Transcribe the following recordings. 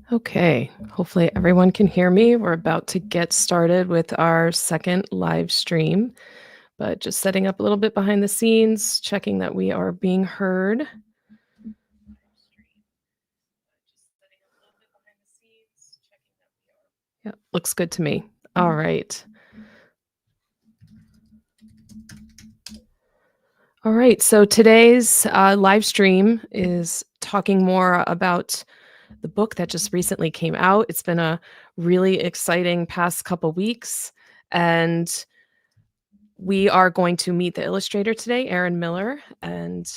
Okay, hopefully everyone can hear me. We're about to get started with our second live stream, but just setting up a little bit behind the scenes, checking that we are being heard. Yeah, looks good to me. All right. All right. So today's live stream is talking more about the book that just recently came out. It's been a really exciting past couple weeks. And we are going to meet the illustrator today, Erin Miller. And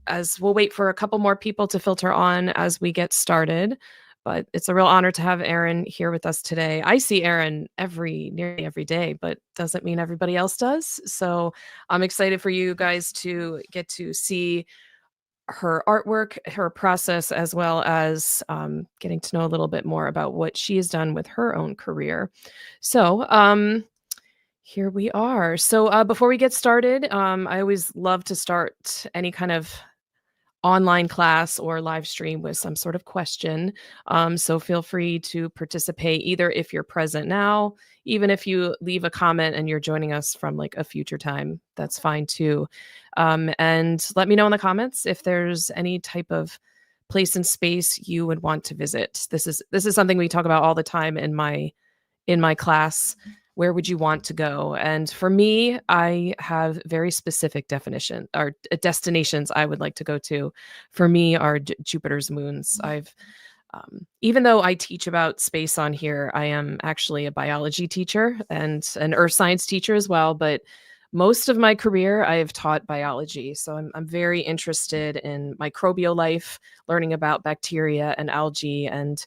as we'll wait for a couple more people to filter on as we get started. But it's a real honor to have Erin here with us today. I see Erin nearly every day, but doesn't mean everybody else does. So I'm excited for you guys to get to see her artwork, her process, as well as getting to know a little bit more about what she has done with her own career. So, here we are. So, before we get started, I always love to start any kind of online class or live stream with some sort of question. So feel free to participate either if you're present now, even if you leave a comment and you're joining us from like a future time, that's fine too. And let me know in the comments if there's any type of place and space you would want to visit. This is something we talk about all the time in my class. Where would you want to go? And for me, I have very specific definition or destinations I would like to go to. For me, are Jupiter's moons. Even though I teach about space on here, I am actually a biology teacher and an earth science teacher as well. But most of my career, I have taught biology. So I'm very interested in microbial life, learning about bacteria and algae and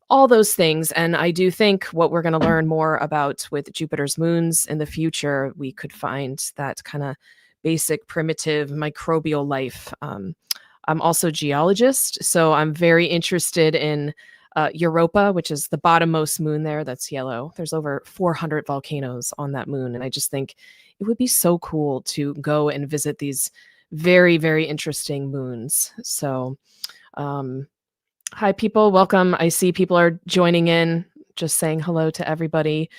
all those things. And I do think what we're going to learn more about with Jupiter's moons in the future, we could find that kind of basic primitive microbial life. I'm also a geologist, so I'm very interested in Europa, which is the bottommost moon there that's yellow. There's over 400 volcanoes on that moon. And I just think it would be so cool to go and visit these very, very interesting moons. So, um, hi, people. Welcome. I see people are joining in, just saying hello to everybody.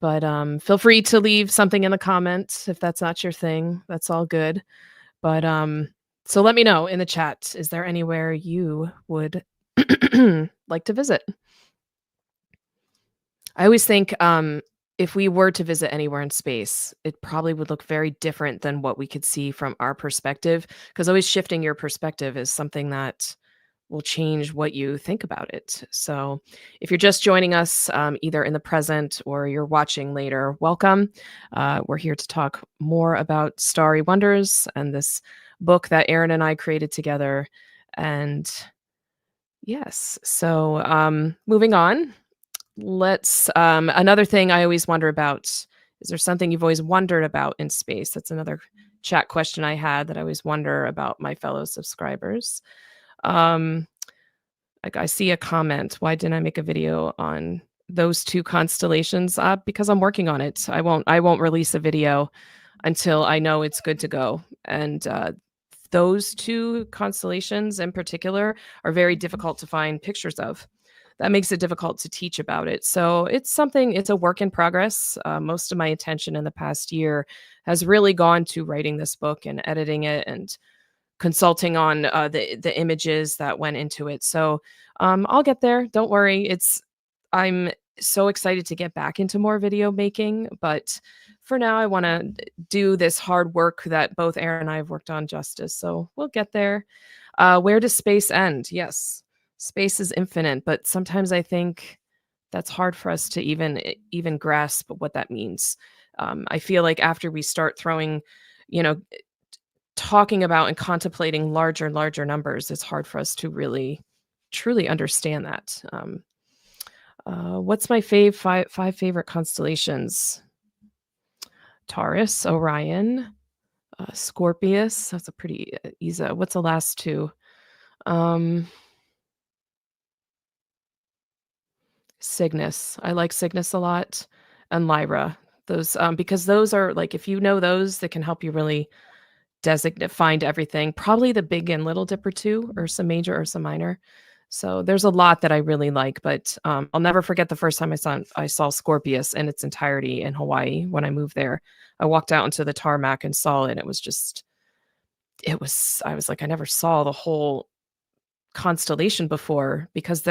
But feel free to leave something in the comments if that's not your thing. That's all good. But so let me know in the chat. Is there anywhere you would like to visit? I always think if we were to visit anywhere in space, it probably would look very different than what we could see from our perspective. Because always shifting your perspective is something that will change what you think about it. So, if you're just joining us, either in the present or you're watching later, welcome. We're here to talk more about Starry Wonders and this book that Erin and I created together. And yes, so moving on, let's. Another thing I always wonder about is there something you've always wondered about in space? That's another chat question I had that I always wonder about my fellow subscribers. Um, like I see a comment. Why didn't I make a video on those two constellations? Because I'm working on it. I won't release a video until I know it's good to go. And those two constellations in particular are very difficult to find pictures of. That makes it difficult to teach about it. So it's a work in progress. Most of my attention in the past year has really gone to writing this book and editing it and consulting on the images that went into it. So I'll get there. Don't worry. I'm so excited to get back into more video making, but for now I want to do this hard work that both Erin and I have worked on justice. So we'll get there. Where does space end? Yes, space is infinite, but sometimes I think that's hard for us to even grasp what that means. I feel like after we start throwing, you know, talking about and contemplating larger and larger numbers, it's hard for us to really truly understand that. What's my five favorite constellations? Taurus, Orion, Scorpius. That's a pretty easy. What's the last two? Um, Cygnus. I like Cygnus a lot, and Lyra. Those because those are like if you know those, that can help you really find everything. Probably the Big and Little Dipper too, Ursa Major, Ursa Minor. So there's a lot that I really like, but I'll never forget the first time I saw Scorpius in its entirety in Hawaii when I moved there. I walked out into the tarmac and saw it. I was like, I never saw the whole constellation before because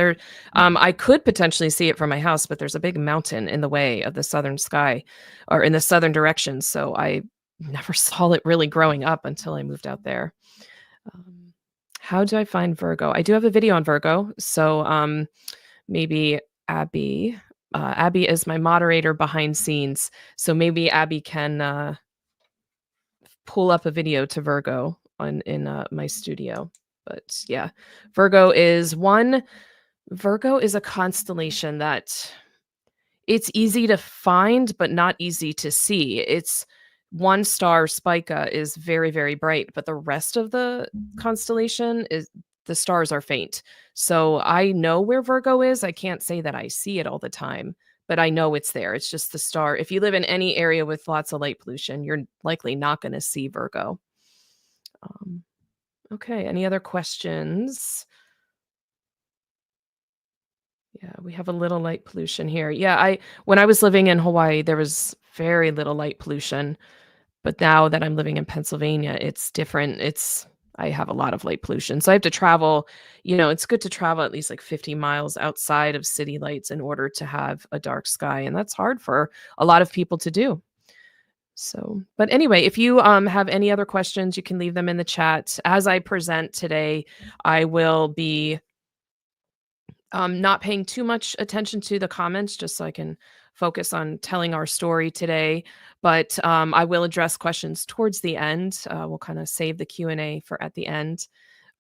I could potentially see it from my house, but there's a big mountain in the way of the southern sky or in the southern direction. So I never saw it really growing up until I moved out there. Um, how do I find Virgo? I do have a video on Virgo. So maybe Abby. Abby is my moderator behind scenes. So maybe Abby can pull up a video to Virgo in my studio. But yeah, Virgo is one. Virgo is a constellation that it's easy to find, but not easy to see. It's one star, Spica, is very, very bright, but the rest of the constellation is the stars are faint. So I know where Virgo is. I can't say that I see it all the time, but I know it's there. It's just the star. If you live in any area with lots of light pollution, you're likely not going to see Virgo. Um, okay. Any other questions? Yeah, we have a little light pollution here. Yeah, I when I was living in Hawaii, there was very little light pollution, but now that I'm living in Pennsylvania, it's different. I have a lot of light pollution. So I have to travel, it's good to travel at least like 50 miles outside of city lights in order to have a dark sky, and that's hard for a lot of people to do. So, but anyway, if you have any other questions, you can leave them in the chat. As I present today, I will be not paying too much attention to the comments just so I can focus on telling our story today. But I will address questions towards the end. We'll kind of save the Q&A for at the end.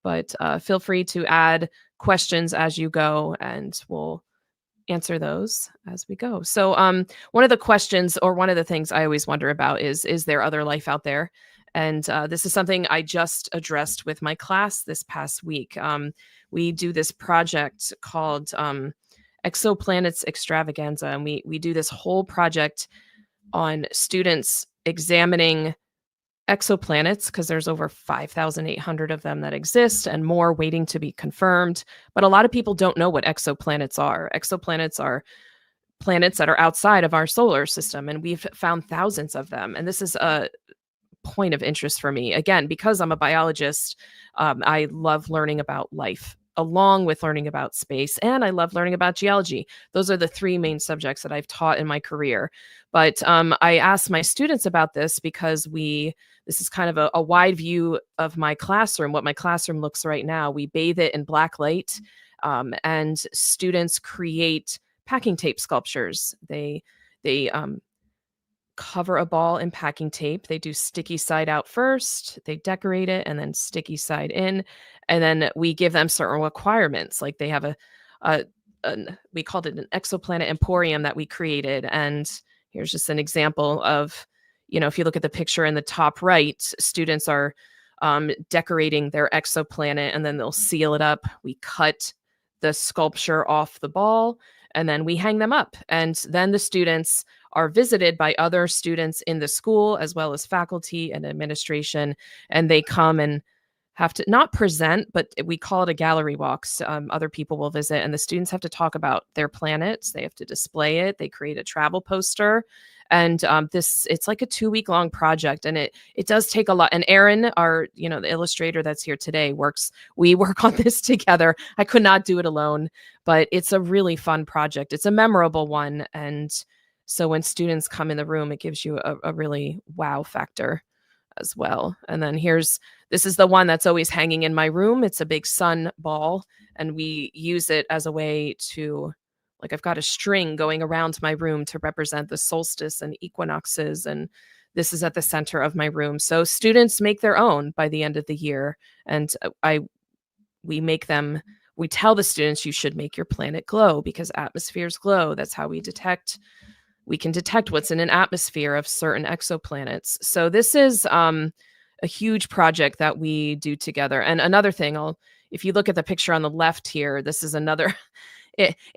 But feel free to add questions as you go, and we'll answer those as we go. So one of the questions or one of the things I always wonder about is there other life out there? And this is something I just addressed with my class this past week. We do this project called Exoplanets Extravaganza, and we do this whole project on students examining exoplanets because there's over 5,800 of them that exist and more waiting to be confirmed. But a lot of people don't know what exoplanets are. Exoplanets are planets that are outside of our solar system, and we've found thousands of them. And this is a point of interest for me. Again, because I'm a biologist, I love learning about life along with learning about space, and I love learning about geology. Those are the three main subjects that I've taught in my career. But I asked my students about this because this is kind of a wide view of my classroom, what my classroom looks right now. We bathe it in black light, and students create packing tape sculptures. They cover a ball in packing tape. They do sticky side out first, they decorate it, and then sticky side in. And then we give them certain requirements. Like they have we called it an exoplanet emporium that we created. And here's just an example of, if you look at the picture in the top right, students are decorating their exoplanet, and then they'll seal it up. We cut the sculpture off the ball, and then we hang them up. And then the students are visited by other students in the school, as well as faculty and administration. And they come and have to not present, but we call it a gallery walks. Other people will visit, and the students have to talk about their planets. They have to display it. They create a travel poster. And it's like a 2-week long project, and it does take a lot. And Erin, the illustrator that's here today, we work on this together. I could not do it alone, but it's a really fun project. It's a memorable one. And so when students come in the room, it gives you a really wow factor as well. And then this is the one that's always hanging in my room. It's a big sun ball, and we use it as a way to, like, I've got a string going around my room to represent the solstice and equinoxes, and this is at the center of my room. So students make their own by the end of the year, and we tell the students you should make your planet glow because atmospheres glow. That's how we can detect what's in an atmosphere of certain exoplanets. So this is a huge project that we do together. And another thing, if you look at the picture on the left here, this is another.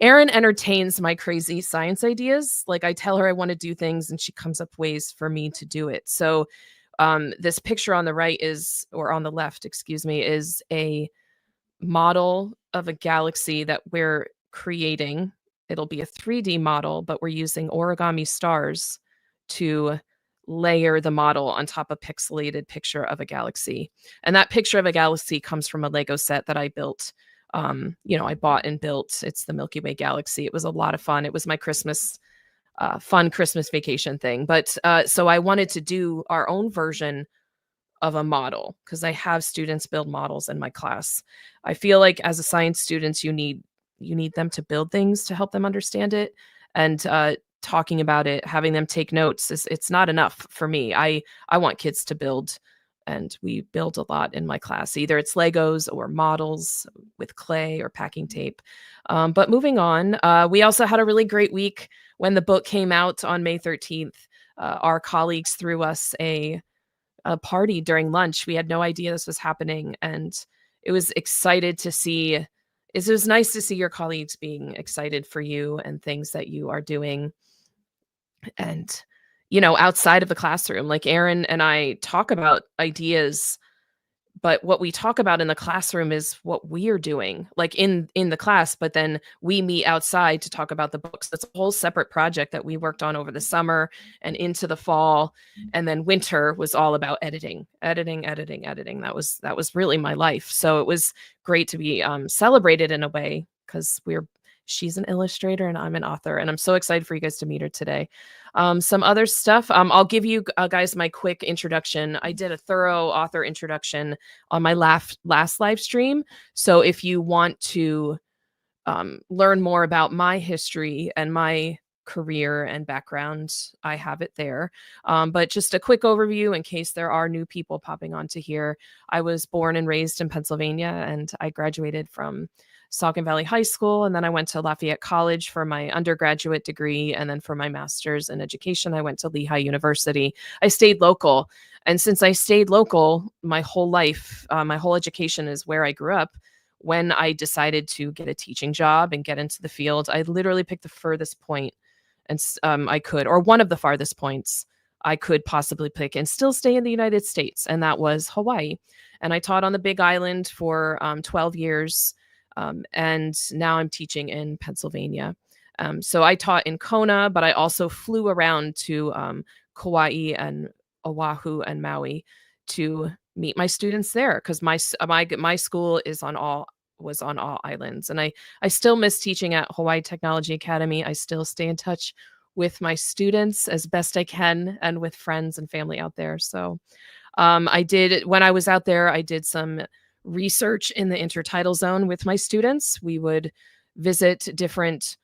Erin entertains my crazy science ideas. Like, I tell her I want to do things, and she comes up ways for me to do it. So This picture on the right is, or on the left, excuse me, is a model of a galaxy that we're creating. It'll be a 3D model, but we're using origami stars to layer the model on top of pixelated picture of a galaxy. And that picture of a galaxy comes from a Lego set that I built. I bought and built. It's the Milky Way galaxy. It was a lot of fun. It was my Christmas fun Christmas vacation thing. But so I wanted to do our own version of a model because I have students build models in my class. I feel like as a science students, you need them to build things to help them understand it, and talking about it, having them take notes is it's not enough for me. I want kids to build, and we build a lot in my class. Either it's Legos or models with clay or packing tape. But moving on, we also had a really great week when the book came out on May 13th. Our colleagues threw us a party during lunch. We had no idea this was happening, and it was excited to see. It was nice to see your colleagues being excited for you and things that you are doing. And outside of the classroom, like Erin and I talk about ideas, but what we talk about in the classroom is what we're doing, like in the class, but then we meet outside to talk about the books. That's a whole separate project that we worked on over the summer and into the fall. And then winter was all about editing. That was really my life. So it was great to be celebrated in a way, because she's an illustrator and I'm an author, and I'm so excited for you guys to meet her today. Some other stuff. I'll give you guys my quick introduction. I did a thorough author introduction on my last live stream. So if you want to learn more about my history and my career and background, I have it there. But just a quick overview in case there are new people popping onto here. I was born and raised in Pennsylvania, and I graduated from Saucon Valley High School, and then I went to Lafayette College for my undergraduate degree, and then for my master's in education, I went to Lehigh University. I stayed local, and since I stayed local my whole life, my whole education is where I grew up. When I decided to get a teaching job and get into the field, I literally picked the furthest point and I could, or one of the farthest points I could possibly pick and still stay in the United States, and that was Hawaii. And I taught on the Big Island for 12 years, and now I'm teaching in Pennsylvania. So I taught in Kona, but I also flew around to Kauai and Oahu and Maui to meet my students there, because my school was on all islands, and I still miss teaching at Hawaii Technology Academy. I still stay in touch with my students as best I can, and with friends and family out there. So when I was out there, I did some research in the intertidal zone with my students. We would visit different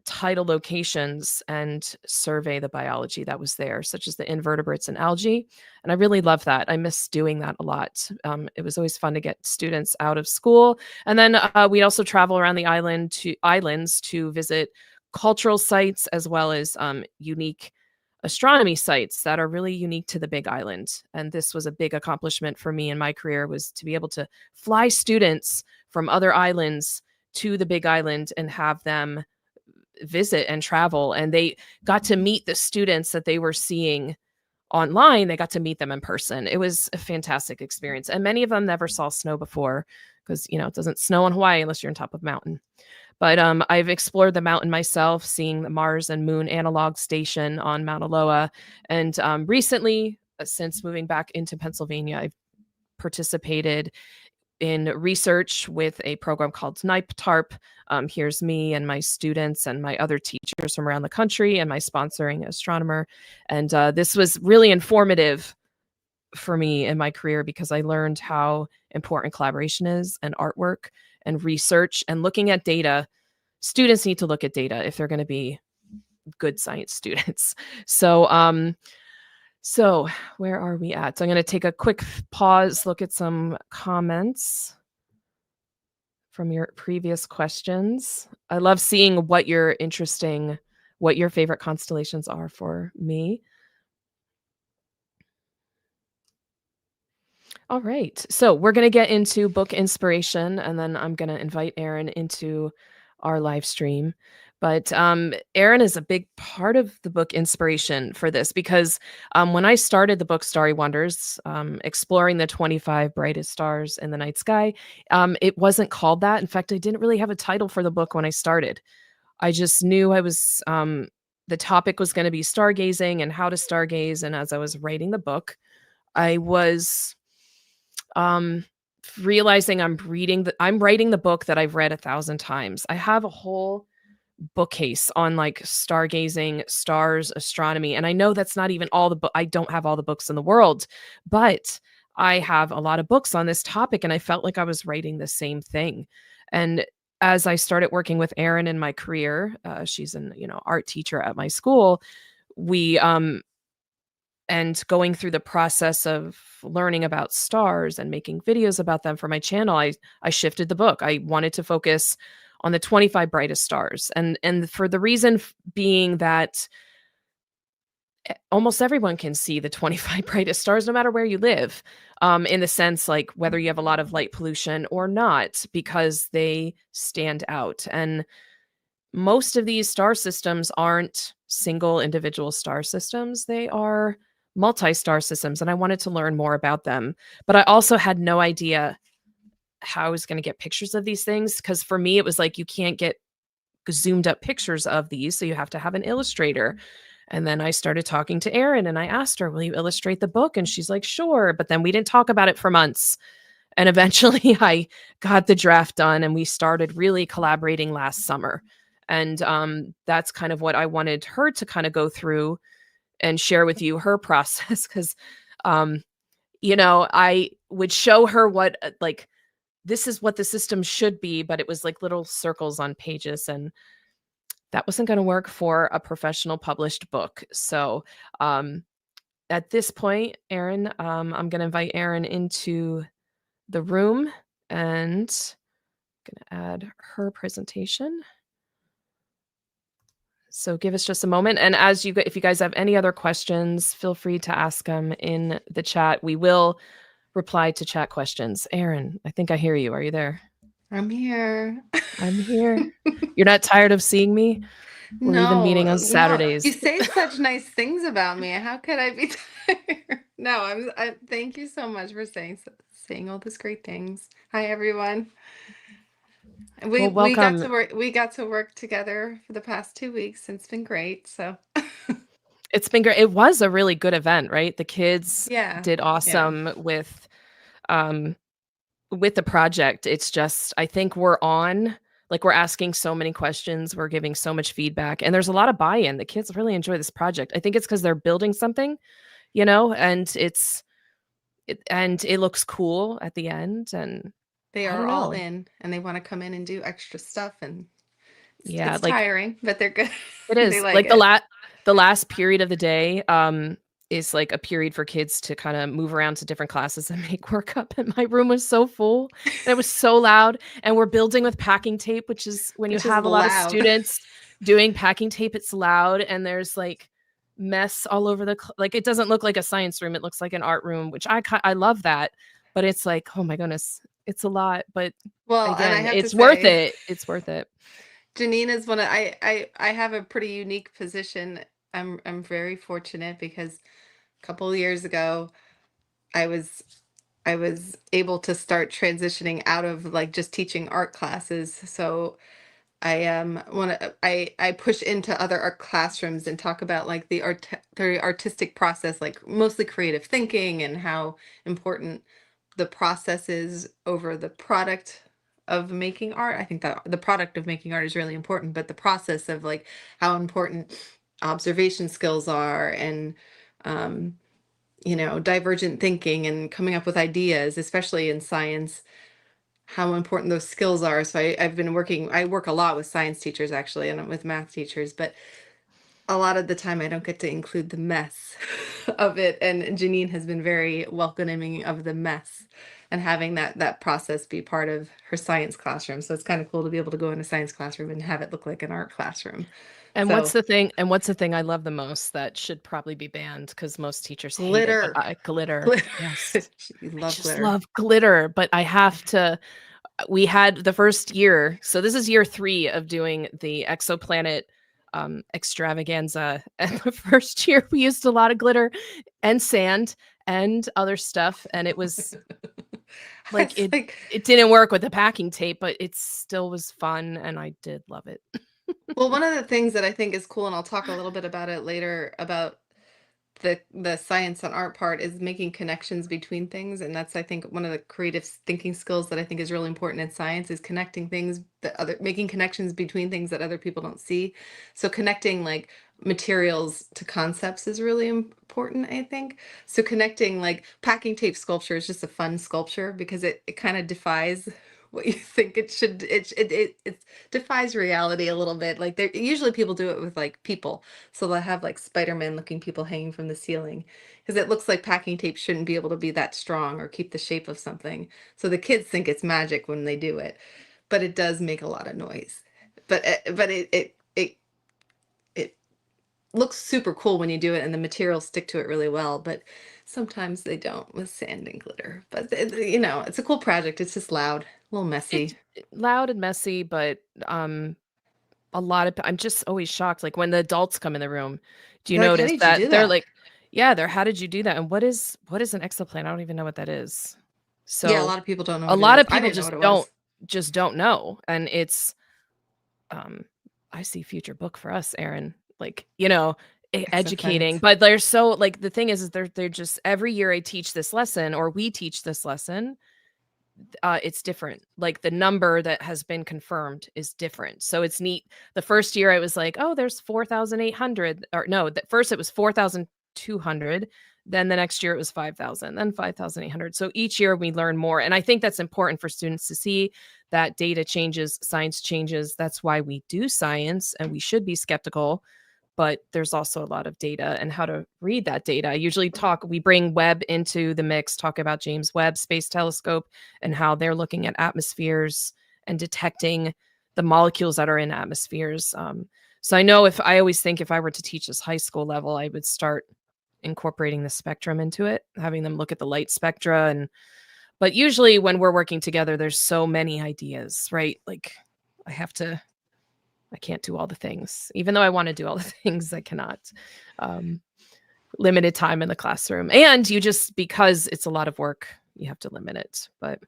tidal locations and survey the biology that was there, such as the invertebrates and algae. And I really love that. I miss doing that a lot. It was always fun to get students out of school. And then we also travel around the islands to visit cultural sites, as well as unique astronomy sites that are really unique to the Big Island. And this was a big accomplishment for me in my career, was to be able to fly students from other islands to the Big Island and have them visit and travel. And they got to meet the students that they were seeing online. They got to meet them in person. It was a fantastic experience. And many of them never saw snow before, because, it doesn't snow in Hawaii unless you're on top of a mountain. But I've explored the mountain myself, seeing the Mars and Moon Analog Station on Mauna Loa. And recently, since moving back into Pennsylvania, I've participated in research with a program called NIPE-TARP. Here's me and my students and my other teachers from around the country, and my sponsoring astronomer. And this was really informative for me in my career, because I learned how important collaboration is, and artwork and research and looking at data. Students need to look at data if they're going to be good science students. So where are we at? So I'm going to take a quick pause, look at some comments from your previous questions. I love seeing what your favorite constellations are for me. All right. So we're going to get into book inspiration, and then I'm going to invite Erin into our live stream. But, Erin is a big part of the book inspiration for this because, when I started the book Starry Wonders, exploring the 25 brightest stars in the night sky, it wasn't called that. In fact, I didn't really have a title for the book when I started. I just knew the topic was gonna be stargazing and how to stargaze, and as I was writing the book, I was, um, realizing I'm writing the book that I've read 1,000 times. I have a whole bookcase on, like, stargazing, stars, astronomy, and I know that's not even all the book. I don't have all the books in the world, but I have a lot of books on this topic, and I felt like I was writing the same thing, and as I started working with Erin in my career, she's an, art teacher at my school, we, and going through the process of learning about stars and making videos about them for my channel, I shifted the book. I wanted to focus on the 25 brightest stars, and for the reason being that almost everyone can see the 25 brightest stars no matter where you live, in the sense like whether you have a lot of light pollution or not, because they stand out. And most of these star systems aren't single individual star systems, they are multi-star systems, and I wanted to learn more about them. But I also had no idea how I was going to get pictures of these things, because for me it was like you can't get zoomed up pictures of these, so you have to have an illustrator. And then I started talking to Erin and I asked her, "Will you illustrate the book?" And she's like, "Sure." But then we didn't talk about it for months. And eventually I got the draft done and we started really collaborating last summer. And that's kind of what I wanted her to kind of go through and share with you her process, because um, I would show her what like this is what the system should be, but it was like little circles on pages, and that wasn't going to work for a professional published book. So um, at this point, Erin, I'm going to invite Erin into the room and gonna add her presentation. So give us just a moment, and if you guys have any other questions, feel free to ask them in the chat. We will reply to chat questions. Erin, I think I hear you. Are you there? I'm here. I'm here. You're not tired of seeing me? We're even meeting on No, you Saturdays. say such nice things about me. How could I be tired? No, thank you so much for saying all these great things. Hi, everyone. We Well, we got welcome. to work together for the past 2 weeks, and it's been great. So, It's been great. It was a really good event, right? The kids yeah, did yeah. awesome um with the project. It's just I think we're asking so many questions, we're giving so much feedback, and there's a lot of buy-in. The kids really enjoy this project. I think it's because 'cause they're building something, and it looks cool at the end, and They I are don't all know. in, and they want to come in and do extra stuff, and Yeah, it's like tiring, but they're good. it They is. like Like, it. the last period of the day, is, like, a period for kids to kinda move around to different classes and make work up, and my room was so full, and it was so loud, and we're building with packing tape, which is when you Which is have a lot of loud. students doing packing tape, it's loud, and there's, like, mess all over like, it doesn't look like a science room, it looks like an art room, which I love that, but it's like, "Oh my goodness, it's a lot," but Well, and I again, have to it's worth say, it. It's worth it. Janine is one of I have a pretty unique position. I'm very fortunate because a couple of years ago I was I was able to start transitioning out of like just teaching art classes. So I push into other art classrooms and talk about like the artistic process, like mostly creative thinking, and how important the process is over the product of making art. I think that the product of making art is really important, but the process of like how important observation skills are, and um, divergent thinking and coming up with ideas, especially in science, how important those skills are. So I work a lot with science teachers actually, and with math teachers, but a lot of the time I don't get to include the mess of it. And Janine has been very welcoming of the mess, and having that process be part of her science classroom. So it's kind of cool to be able to go in a science classroom and have it look like an art classroom. So What's the thing I love the most that should probably be banned because most teachers hate it, but glitter. glitter, Glitter. yes. You I love just glitter. love glitter, but I have to We had the first year, so this is year 3 of doing the exoplanet extravaganza. And the first year we used a lot of glitter and sand and other stuff, and it was like It's like, it didn't work with the packing tape, but it still was fun and I did love it. well, one of the things that I think is cool, and I'll talk a little bit about it later, about the science and art part, is making connections between things, and that's, I think, one of the creative thinking skills that I think is really important in science, is connecting things that other making connections between things that other people don't see. So connecting like materials to concepts is really important, I think. So connecting like packing tape sculpture is just a fun sculpture because it kind of defies what you think it should. It defies reality a little bit. Like, there usually people do it with like people, so they'll have like Spider-Man looking people hanging from the ceiling because it looks like packing tape shouldn't be able to be that strong or keep the shape of something. So the kids think it's magic when they do it, but it does make a lot of noise. But it looks super cool when you do it and the materials stick to it really well, but sometimes they don't with sand and glitter. But it's a cool project. It's just loud, a little It's messy. loud and messy, but a lot of I'm just always shocked, like, when the adults come in the room, do you They're like, how notice did you that do they're that? like, "Yeah, they're how did you do that?" And what is an exoplanet? I don't even know what that is. Yeah, a So, lot of people don't know a what it lot is. of I people didn't know just what it don't was. know, and it's, um I see future book for us, Erin, like, educating, Exoplanets. but they're so like, the thing is they're just every year I teach this lesson or we teach this lesson, it's different. Like the number that has been confirmed is different. So it's neat. The first year I was like, oh, there's 4,800. Or no, first it was 4,200. Then the next year it was 5,000, then 5,800. So each year we learn more. And I think that's important for students to see that data changes, science changes. That's why we do science and we should be skeptical, but there's also a lot of data and how to read that data. I usually we bring Webb into the mix, talk about James Webb Space Telescope and how they're looking at atmospheres and detecting the molecules that are in atmospheres. So I know I always think if I were to teach this high school level, I would start incorporating the spectrum into it, having them look at the light spectra. But usually when we're working together, there's so many ideas, right? Like I have to I can't do all the things. Even though I wanna do all the things, I cannot. Um, Limited time in the classroom, and you just because it's a lot of work, you have to limit it. But,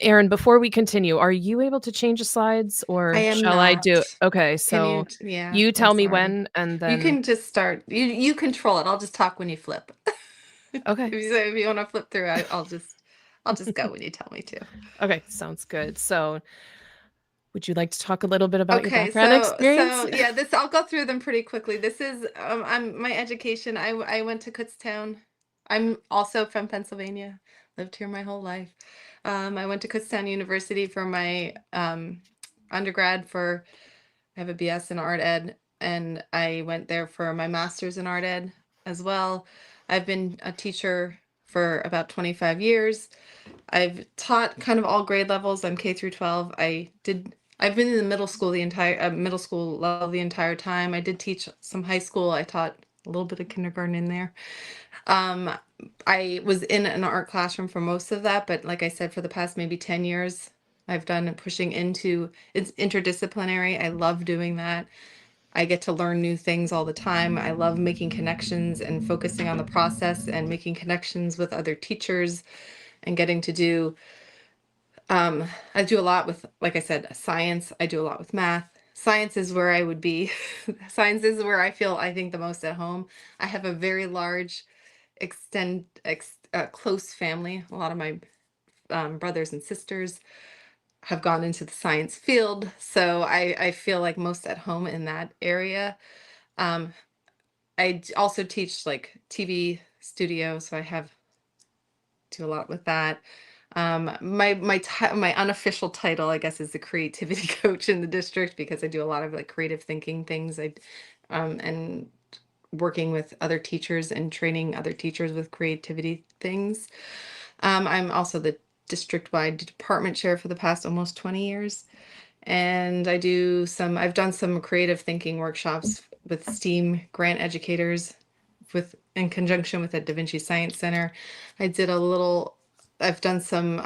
Erin, before we continue, are you able to change the slides, I or am shall I do not. it? Okay, Can so you yeah, you I'm tell me sorry. when, and You then can just start. You control it. I'll just talk when you flip. okay. If you want to flip through, I'll just go when you tell me to. Okay, sounds good. So, would you like to talk a little bit about your Okay, background experience? so yeah, this I'll go through them pretty quickly. This is I'm my education. I went to Kutztown. I'm also from Pennsylvania. Lived here my whole life. I went to Kutztown University for my undergrad. I have a BS in art ed, and I went there for my master's in art ed as well. I've been a teacher for about 25 years. I've taught kind of all grade levels. I'm K through 12. I've been in the middle school level the entire time. I did teach some high school. I taught a little bit of kindergarten in there. Um, I was in an art classroom for most of that, but like I said, for the past maybe 10 years, I've done pushing into it's interdisciplinary. I love doing that. I get to learn new things all the time. I love making connections and focusing on the process and making connections with other teachers and getting to do I do a lot with, like I said, science. I do a lot with math. Science is where I would be. Science is where I think the most at home. I have a very large close family. A lot of my brothers and sisters have gone into the science field, so I feel like most at home in that area. Um, also teach like TV studio, so I have do a lot with that. My unofficial title, I guess, is the creativity coach in the district because I do a lot of like creative thinking things. And working with other teachers and training other teachers with creativity things. I'm also the district-wide department chair for the past almost 20 years. And I've done some creative thinking workshops with STEAM grant educators in conjunction with the Da Vinci Science Center. I did a little, I've done some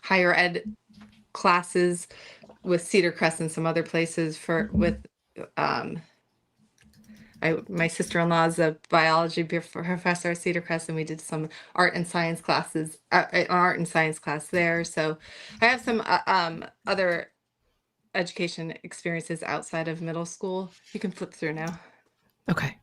higher ed classes with Cedar Crest and some other places for with um, my sister-in-law is a biology professor at Cedar Crest, and we did some art and science classes, art and science class there. So I have some other education experiences outside of middle school. You can flip through now. Okay.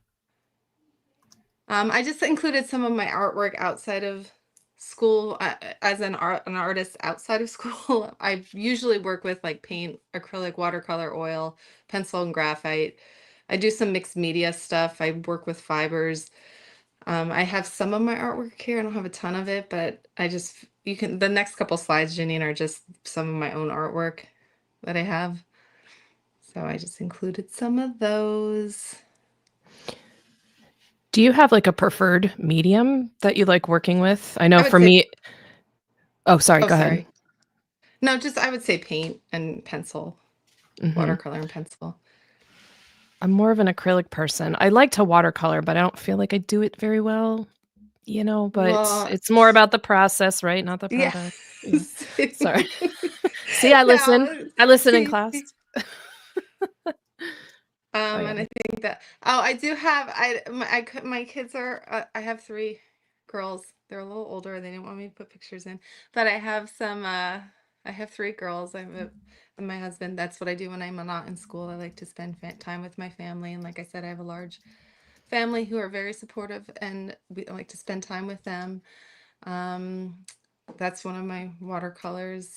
I just included some of my artwork outside of school as an artist outside of school. I usually work with like paint, acrylic, watercolor, oil, pencil, and graphite. I do some mixed media stuff. I work with fibers. I have some of my artwork here. I don't have a ton of it, but you can, the next couple slides, Janine, are just some of my own artwork that I have. So I just included some of those. Do you have like a preferred medium that you like working with? I I know would for say, me, oh, sorry, oh, go ahead. sorry. No, just I would say paint and pencil, Hmm. watercolor and pencil. I'm more of an acrylic person. I like to watercolor, but I don't feel like I do it very well, but Well, it's more about the process, right? Not the yeah. product. Yeah. Sorry. See, I listen. No, I listen in see, class. Oh, yeah. and I think that, oh, I do have, my kids are, I have three girls. They're a little older. They didn't want me to put pictures in, but I have three girls. And my husband. That's what I do when I'm not in school. I like to spend time with my family. And like I said, I have a large family who are very supportive, and I like to spend time with them. Um, that's one of my watercolors.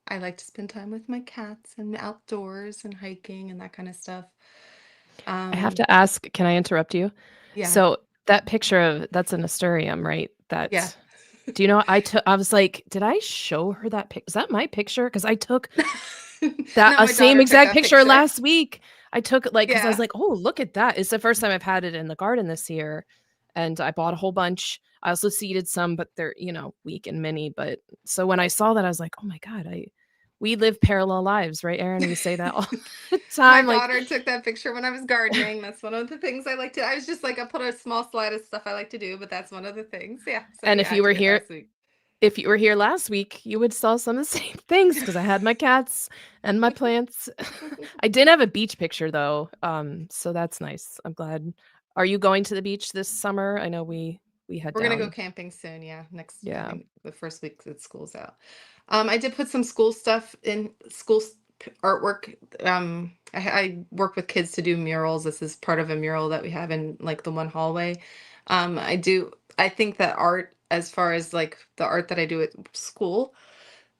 I like to spend time with my cats and outdoors and hiking and that kind of stuff. I have Um, to ask, can I interrupt you? yeah, So that picture that's an Asterium, right? yeah. Do you know, I was like, did I show her that pic? Is that my picture? Because I took that No, a my same daughter took exact that picture picture. last week. I took like, because I was Yeah. like, oh, look at that. It's the first time I've had it in the garden this year. And I bought a whole bunch. I also seeded some, but they're, weak and mini. But so when I saw that, I was like, oh my God, we live parallel lives, right, Erin? We say that all the My time. Like, daughter took that picture when I was gardening. That's one of the things I like to. I was just like, I put a small slide of stuff I like to do, but that's one of the things. Yeah. So and yeah, I took it last week. if you were here last week, you would saw some of the same things because I had my cats and my plants. I did have a beach picture though, so that's nice. I'm glad. Are you going to the beach this summer? I know we head We're gonna go down. camping soon. Yeah, I Yeah, think the first week that school's out. I did put some school stuff in artwork. I work with kids to do murals. This is part of a mural that we have in like the one hallway. I do. I think that art, as far as like the art that I do at school,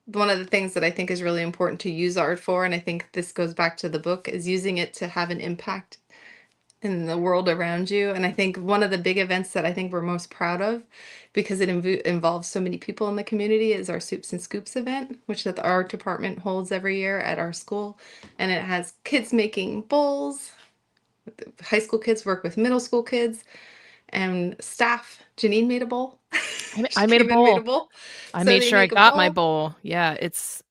one of the things that I think is really important to use art for, and I think this goes back to the book, is using it to have an impact in the world around you. And I think one of the big events that I think we're most proud of, because it involves so many people in the community, is our Soups and Scoops event, which that the art department holds every year at our school. And it has kids making bowls. High school kids work with middle school kids and staff. Janine made a bowl. She I made a came and made a bowl. bowl. I So made they sure I make a got my bowl. bowl. Yeah, it's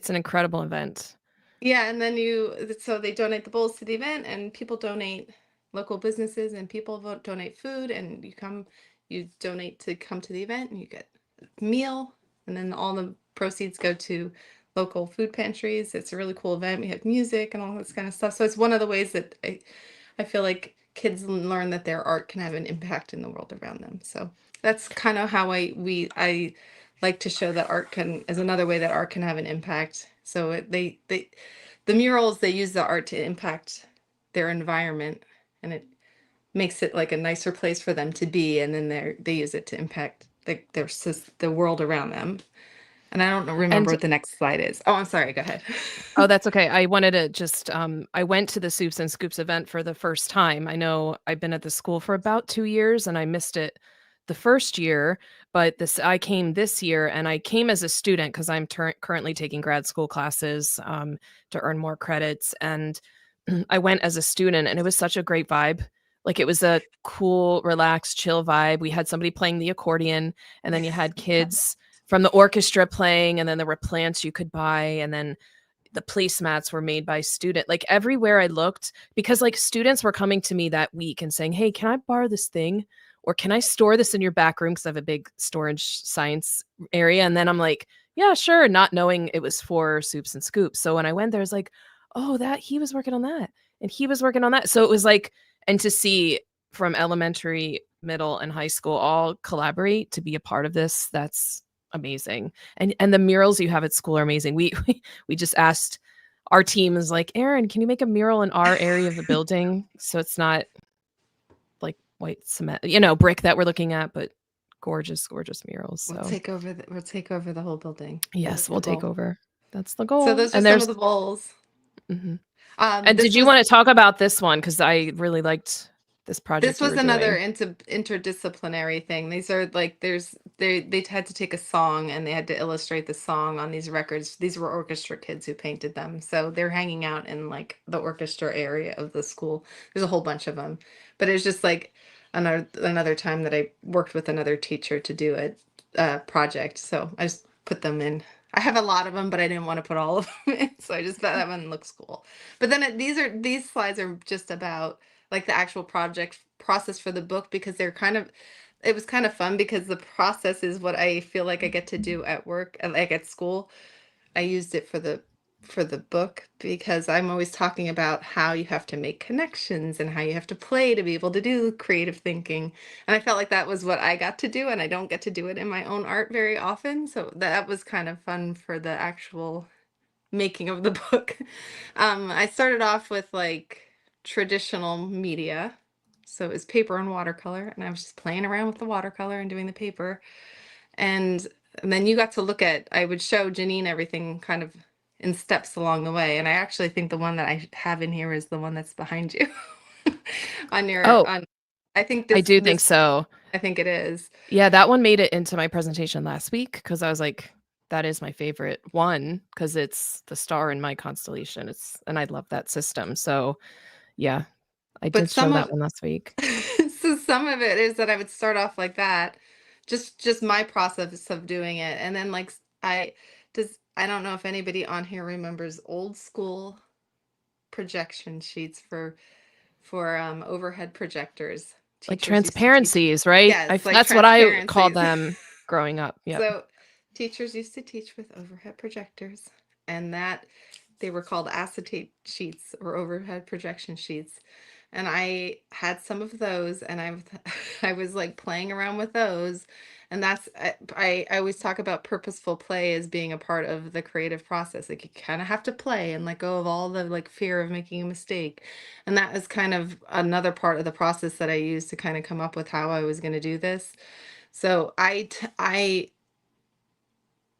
an incredible event. Yeah, and then so they donate the bowls to the event, and people donate, local businesses and people donate food, and you donate to come to the event, and you get a meal, and then all the proceeds go to local food pantries. It's a really cool event. We have music and all this kind of stuff. So it's one of the ways that I feel like kids learn that their art can have an impact in the world around them. So that's kind of how I like to show that art can is another way that art can have an impact. So they the murals, they use the art to impact their environment, and it makes it like a nicer place for them to be, and then they use it to impact the world around them. And I don't remember And what the next slide is. Oh, I'm sorry. Go ahead. oh, that's okay. I wanted to just I went to the Soups and Scoops event for the first time. I know I've been at the school for about 2 years and I missed it the first year, but this I came this year and I came as a student because I'm currently taking grad school classes to earn more credits, and I went as a student and it was such a great vibe. Like it was a cool, relaxed, chill vibe. We had somebody playing the accordion, and then you had Yeah. kids from the orchestra playing, and then there were plants you could buy, and then the placemats were made by student, like everywhere I looked, because like students were coming to me that week and saying, hey, can I borrow this thing, or can I store this in your back room? Because I have a big storage science area. And then I'm like, yeah, sure, not knowing it was for Soups and Scoops. So when I went there, I was like, oh, that he was working on that. And he was working on that. So it was like, and to see from elementary, middle, and high school all collaborate to be a part of this, that's amazing. And the murals you have at school are amazing. We just asked our team is like, Erin, can you make a mural in our area of the building so it's not like white cement, brick that we're looking at, but gorgeous, gorgeous murals. So We'll take over the whole building. yes, we'll The take goal. over. That's the So goal. those are And some of there's the bowls. mhm. And did This you was want to talk about this one? Because I really liked this This project you was were another doing. interdisciplinary thing. These are like they had to take a song and they had to illustrate the song on these records. These were orchestra kids who painted them. So they're hanging out in like the orchestra area of the school. There's a whole bunch of them. But it's just like another time that I worked with another teacher to do a project. So I just put them in. I have a lot of them, but I didn't want to put all of them in. So I just thought that one looks cool. But then these slides are just about like the actual project process for the book, because it was kind of fun because the process is what I feel like I get to do at work, like at school. I used it for the book because I'm always talking about how you have to make connections and how you have to play to be able to do creative thinking. And I felt like that was what I got to do, and I don't get to do it in my own art very often. So that was kind of fun for the actual making of the book. I started off with like traditional media. So it was paper and watercolor, and I was just playing around with the watercolor and doing the paper. And, and then you got to I would show Janine everything kind of in steps along the way. And I actually think the one that I have in here is the one that's behind you Oh, on, I think I do think so. I think it is. Yeah, that one made it into my presentation last week because I was like, that is my favorite one because it's the star in my constellation. And I love that system. So yeah, I But did show that one last week. so some of it is that I would start off like that, just my process of doing it, and then like I don't know if anybody on here remembers old school projection sheets for overhead projectors. Like Teachers used to teach. transparencies, right? Yes, like That's what I called transparencies. them growing up. Yep. So teachers used to teach with overhead projectors, and that they were called acetate sheets or overhead projection sheets. And I had some of those, and I was like playing around with those. And that's I always talk about purposeful play as being a part of the creative process. Like you kind of have to play and let go of all the like fear of making a mistake. And that is kind of another part of the process that I used to kind of come up with how I was going to do this. So I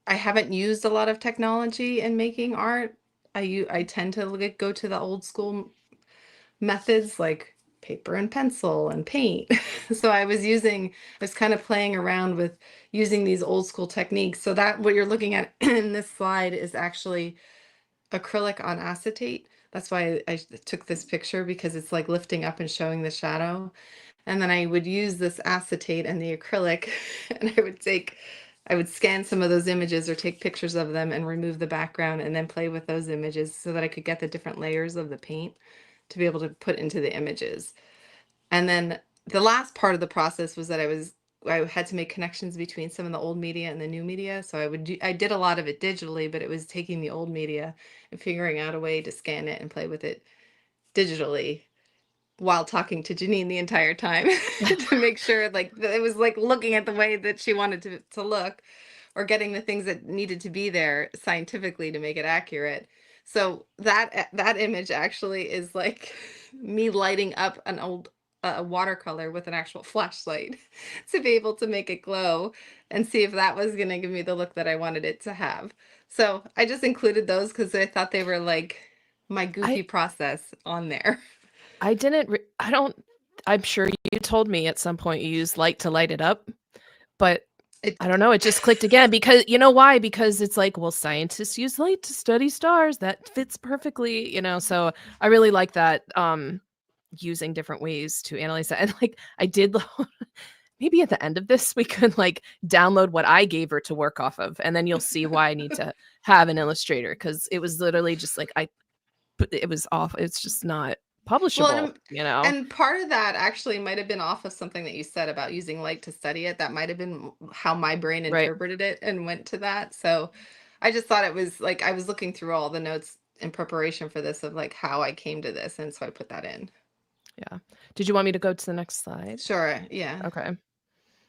haven't used a lot of technology in making art. I tend to go to the old school methods like paper and pencil and paint. So I was kind of playing around with using these old school techniques. So that what you're looking at in this slide is actually acrylic on acetate. That's why I took this picture, because it's like lifting up and showing the shadow. And then I would use this acetate and the acrylic and I would scan some of those images or take pictures of them and remove the background and then play with those images so that I could get the different layers of the paint to be able to put into the images. And then the last part of the process was that I had to make connections between some of the old media and the new media. So I did a lot of it digitally, but it was taking the old media and figuring out a way to scan it and play with it digitally while talking to Janine the entire time to make sure like that it was like looking at the way that she wanted to look, or getting the things that needed to be there scientifically to make it accurate. So that image actually is like me lighting up an old watercolor with an actual flashlight to be able to make it glow and see if that was going to give me the look that I wanted it to have. So I just included those because I thought they were like my I goofy process on there. I didn't I don't I'm sure you told me at some point you use light to light it up, but It I don't know, it just clicked again because you know why? Because it's like, well, scientists use light to study stars. That fits perfectly. So I really like that using different ways to analyze that. And like I did maybe at the end of this we could like download what I gave her to work off of, and then you'll see why I need to have an illustrator because it was literally just like it was off. It's just not Well, publishable, you know? and part of that actually might have been off of something that you said about using light to study it. That might have been how my brain Right. interpreted it and went to that. So I just thought it was like I was looking through all the notes in preparation for this of like how I came to this, and so I put that in. Yeah. Did you want me to go to the next slide? Sure, yeah. Okay.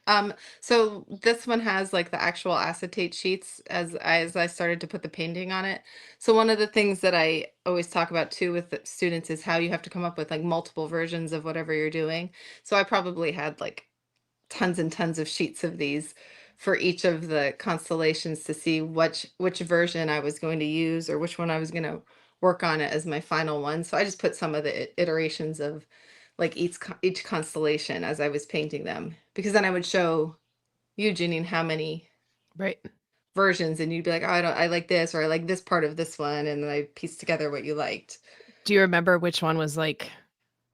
Um, so this one has like the actual acetate sheets as I started to put the painting on it. So one of the things that I always talk about too with the students is how you have to come up with like multiple versions of whatever you're doing. So I probably had like tons and tons of sheets of these for each of the constellations to see which version I was going to use or which one I was going to work on it as my final one. So I just put some of the iterations of like each constellation as I was painting them because then I would show you, Janine, how many Right. versions, and you'd be like, oh, I like this, or I like this part of this one, and then I pieced together what you liked. Do you remember which one was, like,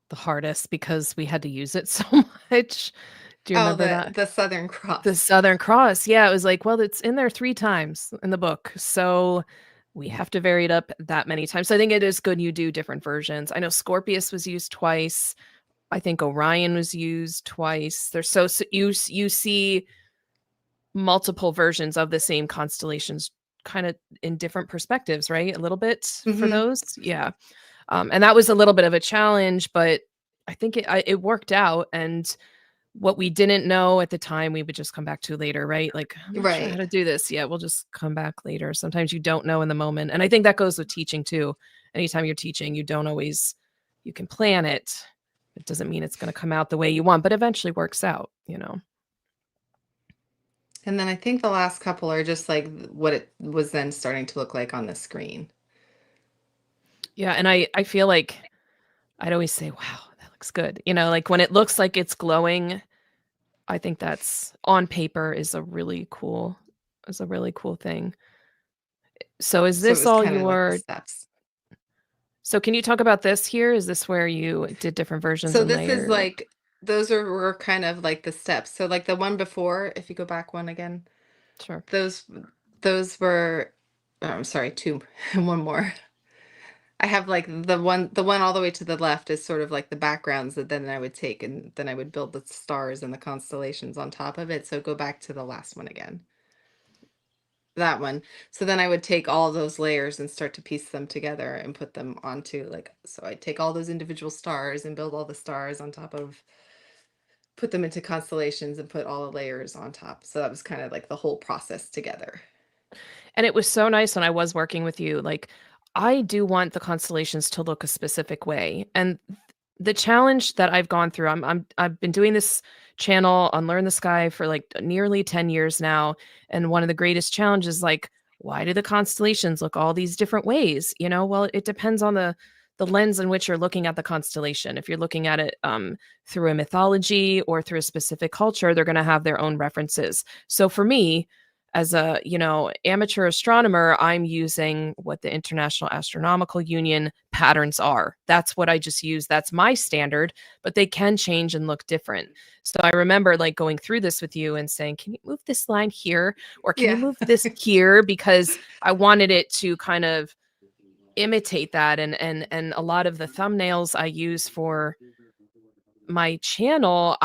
the hardest because we had to use it so much? Do you Oh, remember the that? the Southern The Cross. Southern Cross, yeah, it was like, well, it's in there 3 times in the book, so we have to vary it up that many times. So I think it is good you do different versions. I know Scorpius was used twice. I think Orion was used twice. There's so you see multiple versions of the same constellations kinda in different perspectives, right? A little bit for Hmm. those? Yeah. And that was a little bit of a challenge, but I think it worked out, and what we didn't know at the time, we would just come back to later, right? Like, "I'm not sure how Right. to do this yet, we'll just come back later." Sometimes you don't know in the moment, and I think that goes with teaching too. Anytime you're teaching, you don't always you can plan it. It doesn't mean it's gonna come out the way you want, but eventually works out, you know? And then I think the last couple are just like what it was then starting to look like on the screen. Yeah, and I feel like I'd always say, "Wow, that looks good." You know, like, when it looks like it's glowing, I think that's on paper is a really cool thing. So is So it this was all kind of like the your steps. so can you talk about this here? Is this where you did different versions So and this is layered? like those were kind of like the steps. So like the one before, if you go back one again, Sure. those those were oh, I'm sorry, two one more. I have like the one all the way to the left is sort of like the backgrounds that then I would take and then I would build the stars and the constellations on top of it. So go back to the last one again. That one. So then I would take all those layers and start to piece them together and put them onto like so I'd take all those individual stars and build all the stars on top of put them into constellations and put all the layers on top. So that was kind of like the whole process together. And it was so nice when I was working with you, like, I do want the constellations to look a specific way, and the challenge that I've gone through, I've been doing this channel on Learn the Sky for, like, nearly 10 years now, and one of the greatest challenges, like, why do the constellations look all these different ways, you know? Well, it depends on the lens in which you're looking at the constellation. If you're looking at it, through a mythology or through a specific culture, they're gonna have their own references. So for me, as a, amateur astronomer, I'm using what the International Astronomical Union patterns are. That's what I just use. That's my standard, but they can change and look different. So I remember like going through this with you and saying, "Can you move this line here or can you Yeah. move this here?" because I wanted it to kind of imitate that, and a lot of the thumbnails I use for my channel,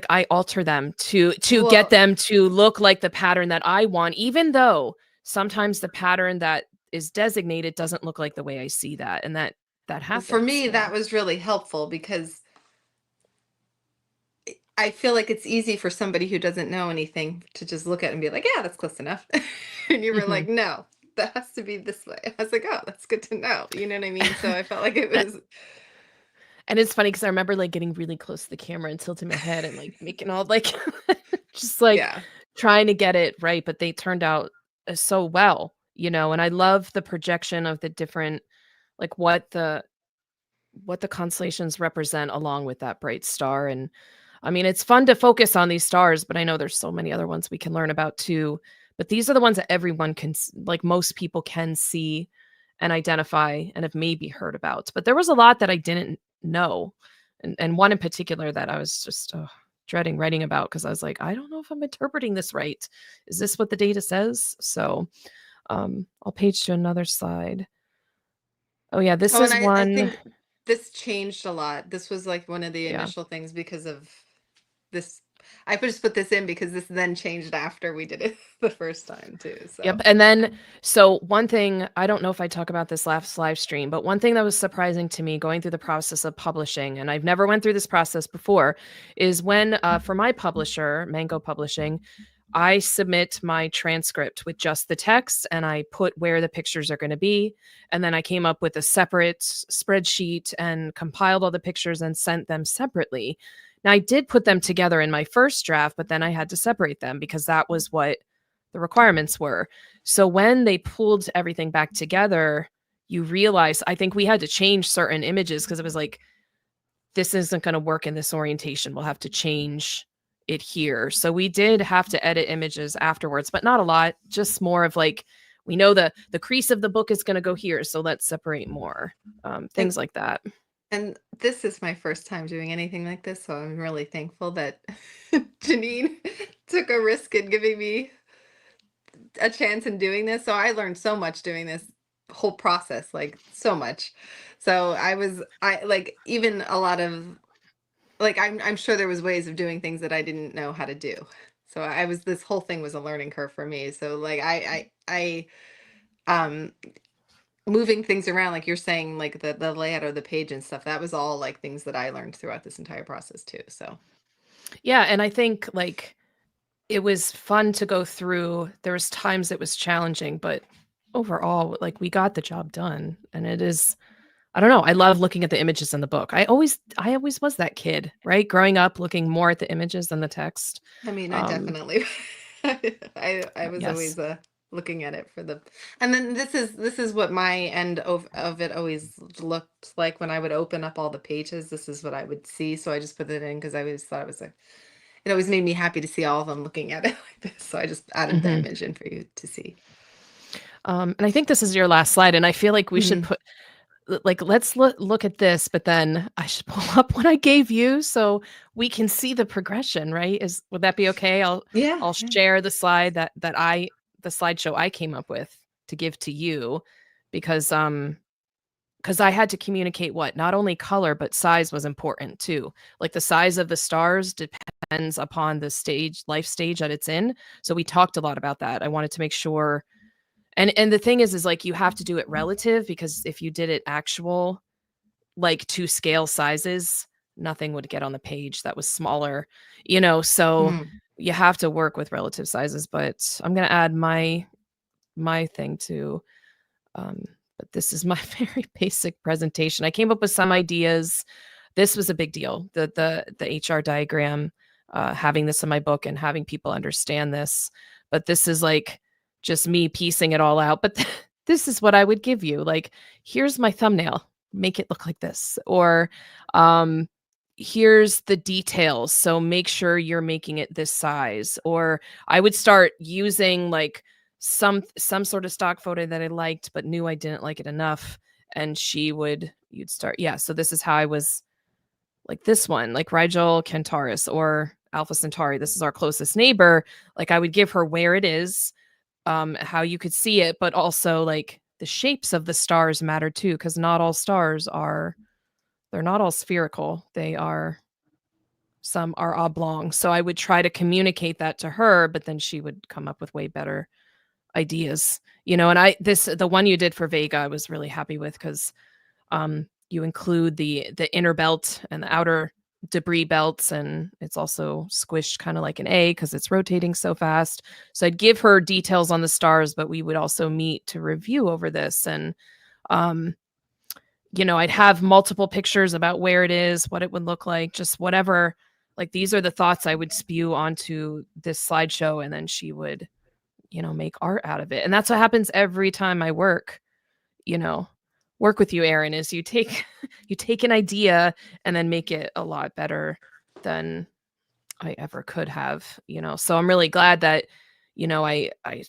I alter them to get Well, them to look like the pattern that I want, even though sometimes the pattern that is designated doesn't look like the way I see that, and that for happens, me, you know? that was really helpful because I feel like it's easy for somebody who doesn't know anything to just look at it and be like, yeah, that's close enough. And you were Mhm. like, no, that has to be this way. I was like, oh, that's good to know. You know what I mean? So I felt like it A was, and it's funny because I remember, like, getting really close to the camera and tilting my head and, like, making all, like just, like, yeah. trying to get it right, but they turned out, so well, and I love the projection of the different like, what the constellations represent along with that bright star. And I mean, it's fun to focus on these stars, but I know there's so many other ones we can learn about too. But these are the ones that everyone can, like most people can see and identify and have maybe heard about. But there was a lot that I didn't know. And one in particular that I was just dreading writing about because I was like, I don't know if I'm interpreting this right. Is this what the data says? So I'll page to another slide. Oh, yeah, this Oh, and is I one. think this changed a lot. This was like one of the Yeah. initial things because of this. I just put this in because this then changed after we did it the first time too. Yep, So, and then so one thing, I don't know if I talk about this last live stream, but one thing that was surprising to me going through the process of publishing, and I've never went through this process before, is when, for my publisher, Mango Publishing, I submit my transcript with just the text and I put where the pictures are gonna be, and then I came up with a separate spreadsheet and compiled all the pictures and sent them separately. Now, I did put them together in my first draft, but then I had to separate them because that was what the requirements were. So when they pulled everything back together, you realize I think we had to change certain images because it was like, this isn't going to work in this orientation. We'll have to change it here. So we did have to edit images afterwards, but not a lot, just more of like, we know the crease of the book is going to go here, so let's separate more. and Things like that. and this is my first time doing anything like this, so I'm really thankful that Janine took a risk in giving me a chance in doing this. So I learned so much doing this whole process, like so much. So I like even a lot of like I'm sure there was ways of doing things that I didn't know how to do. So I was this whole thing was a learning curve for me. So like I moving things around like you're saying like the layout of the page and stuff, that was all like things that I learned throughout this entire process too. So Yeah, and I think like it was fun to go through. There was times it was challenging, but overall, like we got the job done. And it is, I don't know, I love looking at the images in the book. I always was that kid, right? Growing up looking more at the images than the text. I mean, I Um, definitely I was yes. always looking at it for the and then this is what my end of it always looked like when I would open up all the pages. This is what I would see. So I just put it in because I always thought it was like it always made me happy to see all of them looking at it like this. So I just added the Mhm. image in for you to see. And I think this is your last slide, and I feel like we should Mhm. put like, let's look at this, but then I should pull up what I gave you so we can see the progression, right? Is would that be okay? Yeah, I'll yeah. share the slide that I the slideshow I came up with to give to you because because I had to communicate what not only color but size was important too. Like the size of the stars depends upon the life stage that it's in. So we talked a lot about that. I wanted to make sure, and the thing is like you have to do it relative because if you did it actual like to scale sizes, nothing would get on the page that was smaller, so Mhm. you have to work with relative sizes, but I'm going to add my thing to um but this is my very basic presentation. I came up with some ideas. This was a big deal. The HR diagram, having this in my book and having people understand this. But this is like just me piecing it all out. But this is what I would give you. Like, here's my thumbnail. Make it look like this. Or um, here's the details. So make sure you're making it this size. Or I would start using like some sort of stock photo that I liked, but knew I didn't like it enough. And you'd start, yeah. So this is how I was like this one, like Rigel Kentaurus or Alpha Centauri. This is our closest neighbor. Like I would give her where it is, how you could see it, but also like the shapes of the stars matter too, because not all stars are they're not all spherical. Some are oblong. So I would try to communicate that to her, but then she would come up with way better ideas. And the one you did for Vega, I was really happy with because you include the inner belt and the outer debris belts, and it's also squished kind of like an A because it's rotating so fast. So I'd give her details on the stars, but we would also meet to review over this. And um, I'd have multiple pictures about where it is, what it would look like, just whatever. Like these are the thoughts I would spew onto this slideshow, and then she would, make art out of it. And that's what happens every time I you know, work with you, Erin, is you take you take an idea and then make it a lot better than I ever could have. So I'm really glad that, I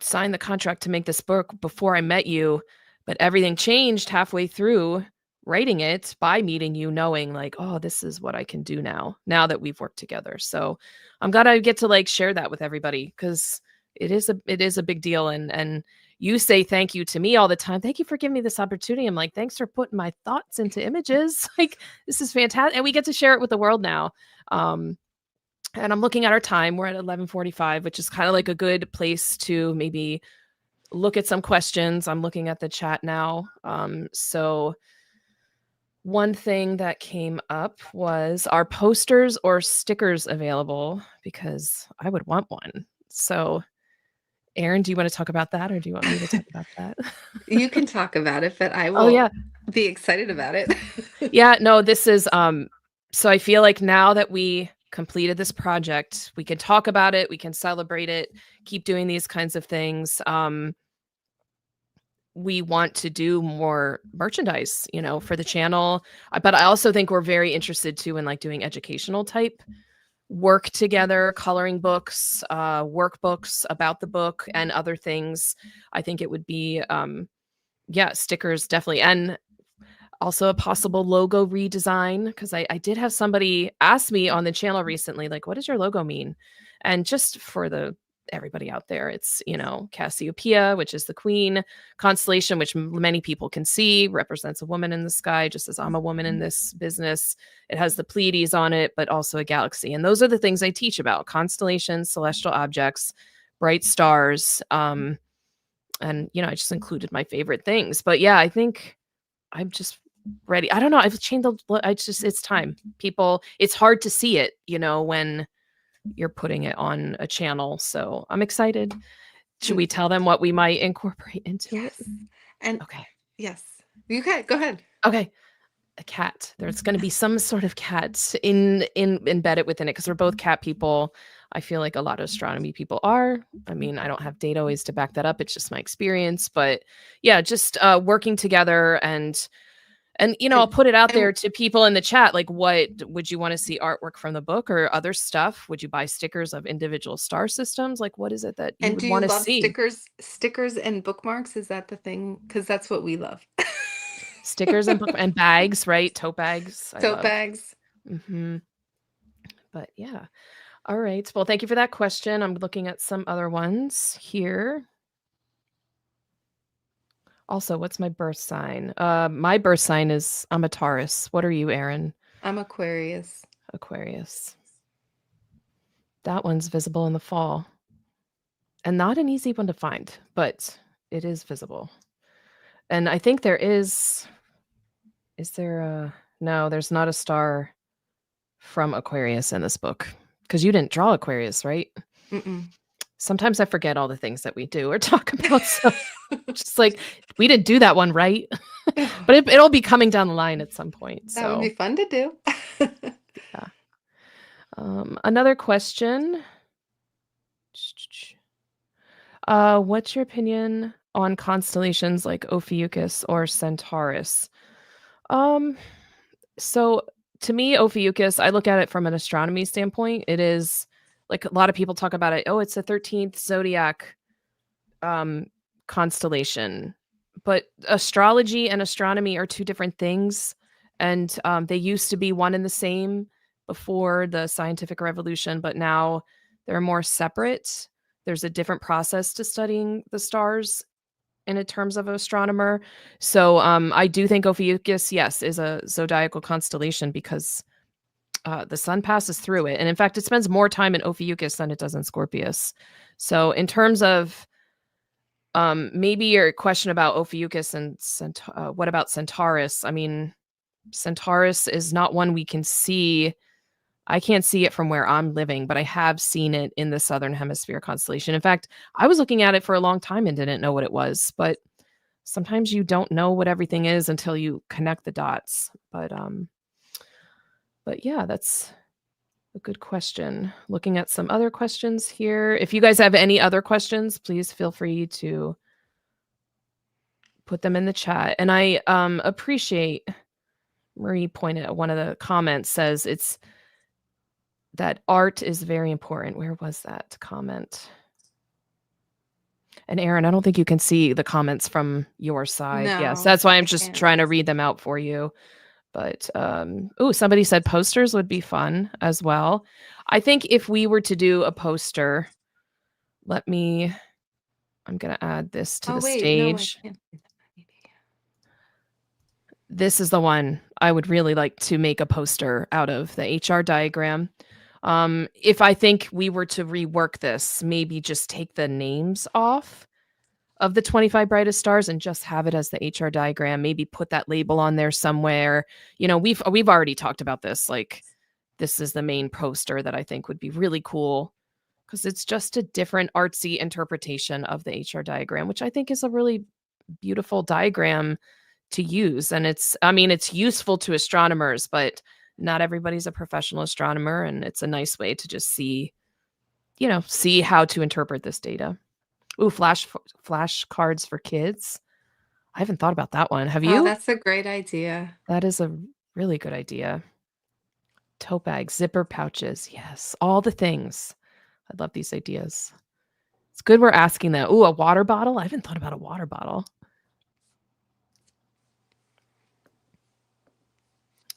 signed the contract to make this book before I met you, but everything changed halfway through writing it by meeting you, knowing like, oh, this is what I can do now that we've worked together. So I'm glad I get to like share that with everybody because it is a big deal. And you say thank you to me all the time. Thank you for giving me this opportunity. I'm like, thanks for putting my thoughts into images. Like, this is fantastic. And we get to share it with the world now. And I'm looking at our time. We're at 11:45, which is kind of like a good place to maybe look at some questions. I'm looking at the chat now. So one thing that came up was, are posters or stickers available? Because I would want one. So, Erin, do you want to talk about that, or do you want me to talk about that? You can talk about it, but I Oh, yeah. will be excited about it. Yeah, no, this is so I feel like now that we completed this project, we can talk about it, we can celebrate it, keep doing these kinds of things. We want to do more merchandise, for the channel. But I also think we're very interested too in like doing educational type work together, coloring books, workbooks about the book and other things. I think it would be yeah, stickers definitely. And also a possible logo redesign, because I did have somebody ask me on the channel recently, like, what does your logo mean? And just for the everybody out there, it's, Cassiopeia, which is the queen constellation, which many people can see, represents a woman in the sky, just as I'm a woman in this business. It has the Pleiades on it, but also a galaxy. And those are the things I teach about: constellations, celestial objects, bright stars. And, I just included my favorite things. But yeah, I think I'm just ready. I don't know. I've changed it's time. People, it's hard to see it, when you're putting it on a channel. So I'm excited. Should we tell them what we might incorporate into Yes. it? And Okay. yes, you can go ahead. Okay. A cat. There's going to be some sort of cat embedded within it, because we're both cat people. I feel like a lot of astronomy people are. I mean, I don't have data always to back that up. It's just my experience. But yeah, just working together and I'll put it out there to people in the chat. Like, what would you want to see artwork from the book or other stuff? Would you buy stickers of individual star systems? Like, what is it that you And would do you want to love see? stickers and bookmarks? Is that the thing? Because that's what we love. Stickers and and bags, right? Tote bags. I Tote love. bags. But yeah. All right. Well, thank you for that question. I'm looking at some other ones here. Also, what's my birth sign? My birth sign is, I'm a Taurus. What are you, Erin? I'm Aquarius. Aquarius. That one's visible in the fall. And not an easy one to find, but it is visible. And I think there is there no, there's not a star from Aquarius in this book, because you didn't draw Aquarius, right? Mm-mm. Sometimes I forget all the things that we do or talk about. So just like, we didn't do that one, right? But it'll be coming down the line at some point. That would be fun to do. Yeah. Another question. What's your opinion on constellations like Ophiuchus or Centaurus? So to me, Ophiuchus, I look at it from an astronomy standpoint. It is, like, a lot of people talk about it. Oh, it's the 13th zodiac constellation. But astrology and astronomy are two different things. And they used to be one and the same before the scientific revolution, but now they're more separate. There's a different process to studying the stars in terms of astronomer. So I do think Ophiuchus, yes, is a zodiacal constellation, because the sun passes through it. And in fact, it spends more time in Ophiuchus than it does in Scorpius. So in terms of maybe your question about Ophiuchus and what about Centaurus? I mean, Centaurus is not one we can see. I can't see it from where I'm living, but I have seen it in the Southern Hemisphere constellation. In fact, I was looking at it for a long time and didn't know what it was, but sometimes you don't know what everything is until you connect the dots. But yeah, that's a good question. Looking at some other questions here. If you guys have any other questions, please feel free to put them in the chat. And I appreciate, Marie pointed at one of the comments, says it's that art is very important. Where was that comment? And Erin, I don't think you can see the comments from your side. No, yes, that's why I'm I just can't. trying to read them out for you. But oh, somebody said posters would be fun as well. I think if we were to do a poster, let me I'm going to add this to Oh the wait, no, I stage. can't do that. Maybe. This is the one I would really like to make a poster out of, the HR diagram. If I think we were to rework this, maybe just take the names off of the 25 brightest stars and just have it as the HR diagram, maybe put that label on there somewhere. We've already talked about this. Like, this is the main poster that I think would be really cool because it's just a different artsy interpretation of the HR diagram, which I think is a really beautiful diagram to use. And it's useful to astronomers, but not everybody's a professional astronomer. And it's a nice way to just see how to interpret this data. Ooh, flashcards for kids. I haven't thought about that one. Have Oh, you? that's a great idea. That is a really good idea. Tote bags, zipper pouches. Yes, all the things. I love these ideas. It's good we're asking that. Ooh, a water bottle. I haven't thought about a water bottle.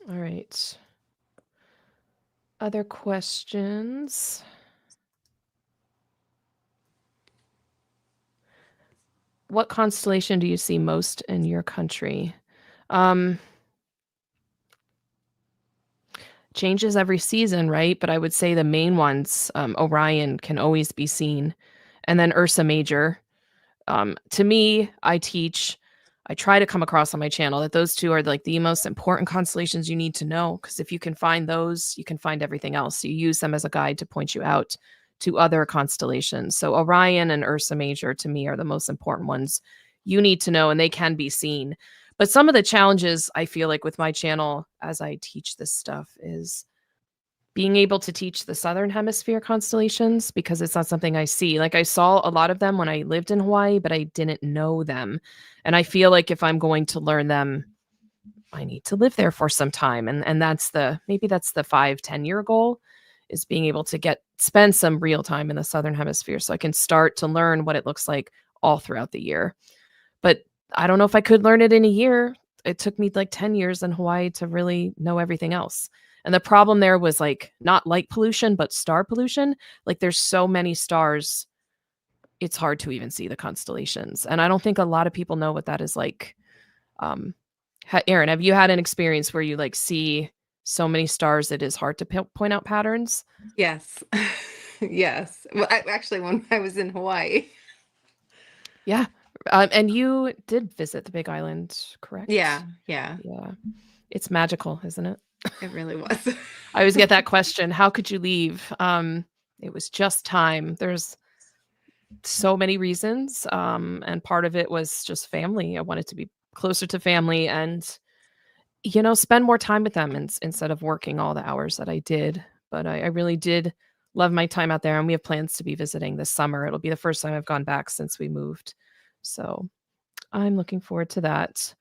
All right. Other questions? What constellation do you see most in your country? Changes every season, right? But I would say the main ones, Orion can always be seen, and then Ursa Major. To me, I try to come across on my channel that those two are like the most important constellations you need to know, because if you can find those, you can find everything else. You use them as a guide to point you out to other constellations. So Orion and Ursa Major to me are the most important ones you need to know, and they can be seen. But some of the challenges I feel like with my channel as I teach this stuff is being able to teach the Southern Hemisphere constellations, because it's not something I see. Like, I saw a lot of them when I lived in Hawaii, but I didn't know them. And I feel like if I'm going to learn them, I need to live there for some time. And maybe that's the 5-10 year goal, is being able to spend some real time in the Southern Hemisphere so I can start to learn what it looks like all throughout the year. But I don't know if I could learn it in a year. It took me like 10 years in Hawaii to really know everything else. And the problem there was like not light pollution, but star pollution. Like, there's so many stars, it's hard to even see the constellations. And I don't think a lot of people know what that is like. Um, Erin, have you had an experience where you like see so many stars it is hard to point out patterns? Yes. Yes. Well, actually, when I was in Hawaii. Yeah. And you did visit the Big Island, Yeah, correct? yeah, Yeah. It's magical, isn't it? it really was. I always get that question. How could you leave? It was just time. There's so many reasons. And part of it was just family. I wanted to be closer to family and, spend more time with them instead of working all the hours that I did. But I really did love my time out there. And we have plans to be visiting this summer. It'll be the first time I've gone back since we moved. So I'm looking forward to that.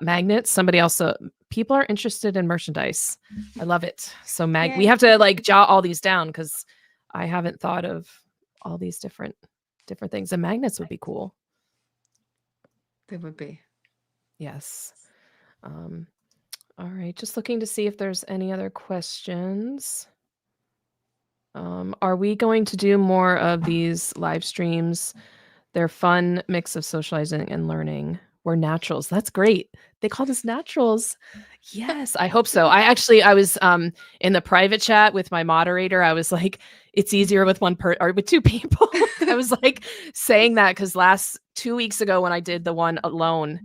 Magnets, somebody else, people are interested in merchandise. I love it. So we Yay. have to like jot all these down because I haven't thought of all these different things. And magnets would be cool. They would be. Yes. All right. Just looking to see if there's any other questions. Are we going to do more of these live streams? They're fun mix of socializing and learning. We're naturals. That's great. They called us naturals. Yes, I hope so. I was in the private chat with my moderator. I was like, it's easier with or with two people. I was like saying that because 2 weeks ago when I did the one alone,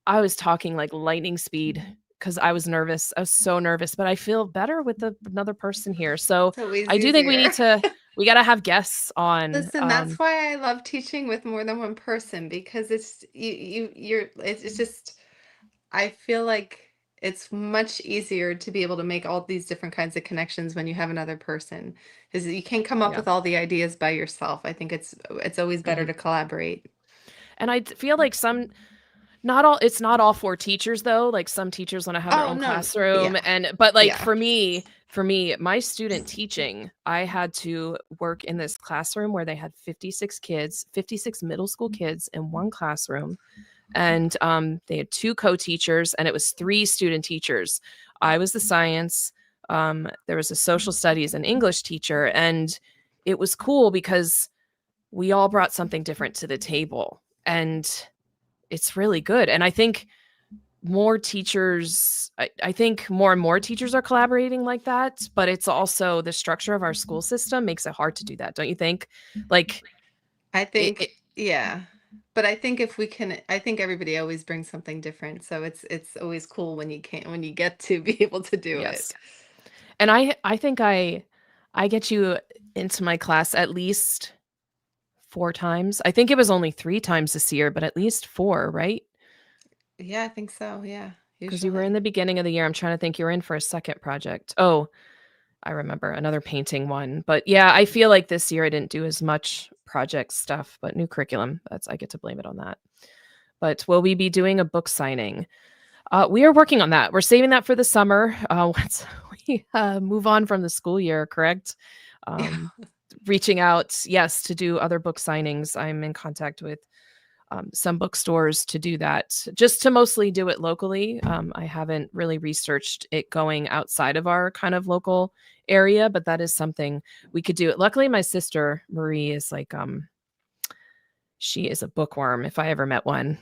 I was talking like lightning speed because I was nervous. I was so nervous, but I feel better with another person here. So It's always I do think easier. we got to have guests on. Listen, that's why I love teaching with more than one person, because it's just, I feel like it's much easier to be able to make all these different kinds of connections when you have another person, because you can't come up Yeah. with all the ideas by yourself. I think it's always better Mhm. to collaborate. And I feel like it's not all for teachers though. Like, some teachers want to have their Oh own no, classroom, yeah, but like yeah. for me, my student teaching, I had to work in this classroom where they had 56 middle school kids in one classroom. And they had two co-teachers, and it was three student teachers. I was the science, there was a social studies and English teacher, and it was cool because we all brought something different to the table, and it's really good. And I think more teachers, I think more and more teachers are collaborating like that, but it's also the structure of our school system makes it hard to do that, don't you think? Like I it think, yeah. But I think if we can, I think everybody always brings something different. So it's always cool when you can when you get to be able to do it. yes. And I think I get you into my class at least 4 times. I think it was only 3 times this year, but at least 4, right? Yeah, I think so. Yeah, Because you were in usually. the beginning of the year. I'm trying to think, you were in for a second project. Oh, I remember another painting one. But yeah, I feel like this year I didn't do as much project stuff, but new curriculum. That's I get to blame it on that. But will we be doing a book signing? We are working on that. We're saving that for the summer. Once we move on from the school year, correct? Yeah. Um, Reaching out, yes, to do other book signings. I'm in contact with some bookstores to do that, just to mostly do it locally. I haven't really researched it going outside of our kind of local area, but that is something we could do. Luckily, my sister Marie is like, she is a bookworm if I ever met one.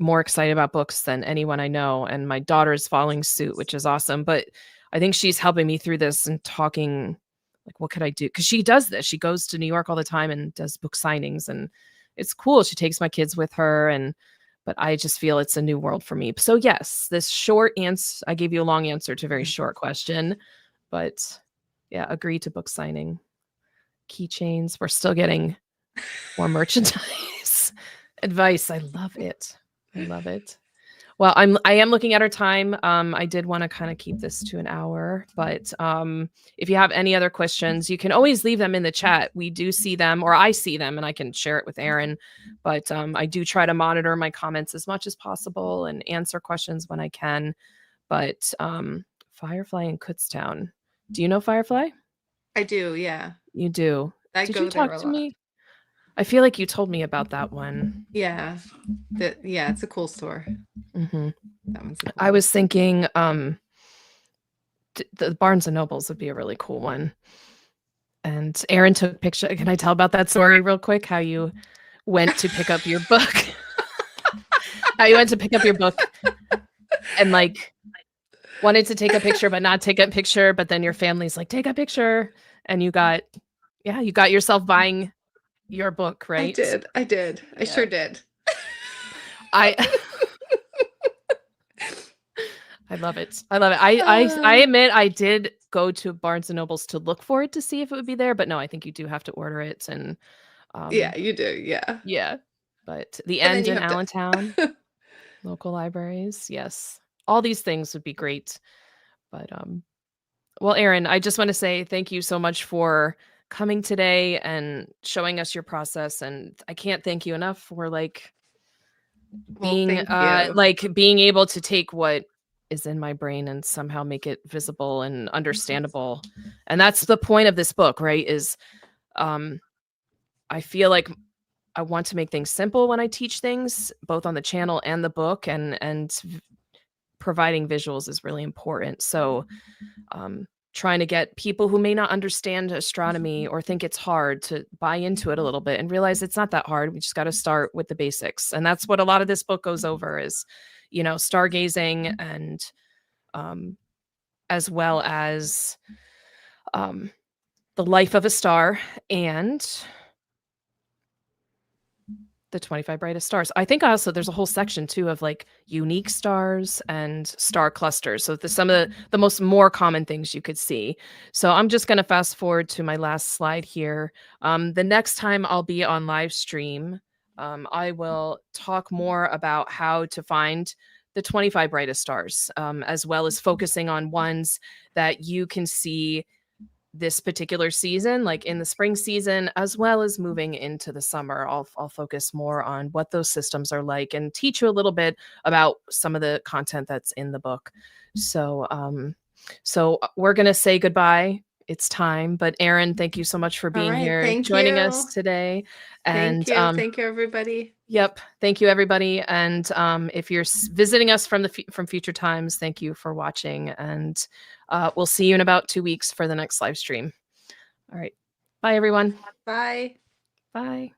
More excited about books than anyone I know, and my daughter is following suit, which is awesome. But I think she's helping me through this and talking, like, what could I do? Because she does this. She goes to New York all the time and does book signings, and it's cool. She takes my kids with her, and but I just feel it's a new world for me. So yes, this short answer, I gave you a long answer to a very short question, but yeah, agree to book signing. Keychains. We're still getting more merchandise. Advice. I love it. I love it. Well, I am looking at our time. I did want to kind of keep this to an hour, but if you have any other questions, you can always leave them in the chat. We do see them, or I see them, and I can share it with Erin. But I do try to monitor my comments as much as possible and answer questions when I can. But Firefly in Kutztown. Do you know Firefly? I do, yeah. You do. I Did you go there talk a to lot. me? I feel like you told me about that one. Yeah. Yeah, it's a cool store. Hmm. That one's a cool I one. was thinking the Barnes and Nobles would be a really cool one. And Erin took picture. Can I tell about that story real quick? How you went to pick up your book? How you went to pick up your book and like wanted to take a picture but not take a picture, but then your family's like, take a picture, and you got yourself buying your book, I right? did. I did. I Yeah. sure did. I I love it. I love it. I Uh, admit I did go to Barnes and Nobles to look for it to see if it would be there, but no, I think you do have to order it. And yeah, um you do. Yeah. yeah. But the But then End you in have to Allentown, local libraries, yes. All these things would be great. But well, Erin, I just want to say thank you so much for coming today and showing us your process. And I can't thank you enough for Well, thank you. being able to take what is in my brain and somehow make it visible and understandable. And that's the point of this book, right? Is um I feel like I want to make things simple when I teach things, both on the channel and the book, and providing visuals is really important. So trying to get people who may not understand astronomy or think it's hard to buy into it a little bit and realize it's not that hard. We just got to start with the basics. And that's what a lot of this book goes over is, stargazing and um, as well as um, the life of a star and the 25 brightest stars. I think also there's a whole section too of like unique stars and star clusters. So some of the most more common things you could see. So I'm just going to fast forward to my last slide here. The next time I'll be on live stream, I will talk more about how to find the 25 brightest stars, as well as focusing on ones that you can see this particular season, like in the spring season, as well as moving into the summer. I'll focus more on what those systems are like and teach you a little bit about some of the content that's in the book. So we're gonna say goodbye. It's time. But Erin, thank you so much for All being right. here, Thank joining us you. today. Thank And you. Thank you, everybody. yep, thank you everybody. And if you're visiting us from from future times, thank you for watching. And we'll see you in about 2 weeks for the next live stream. All right. Bye, everyone. Bye. Bye.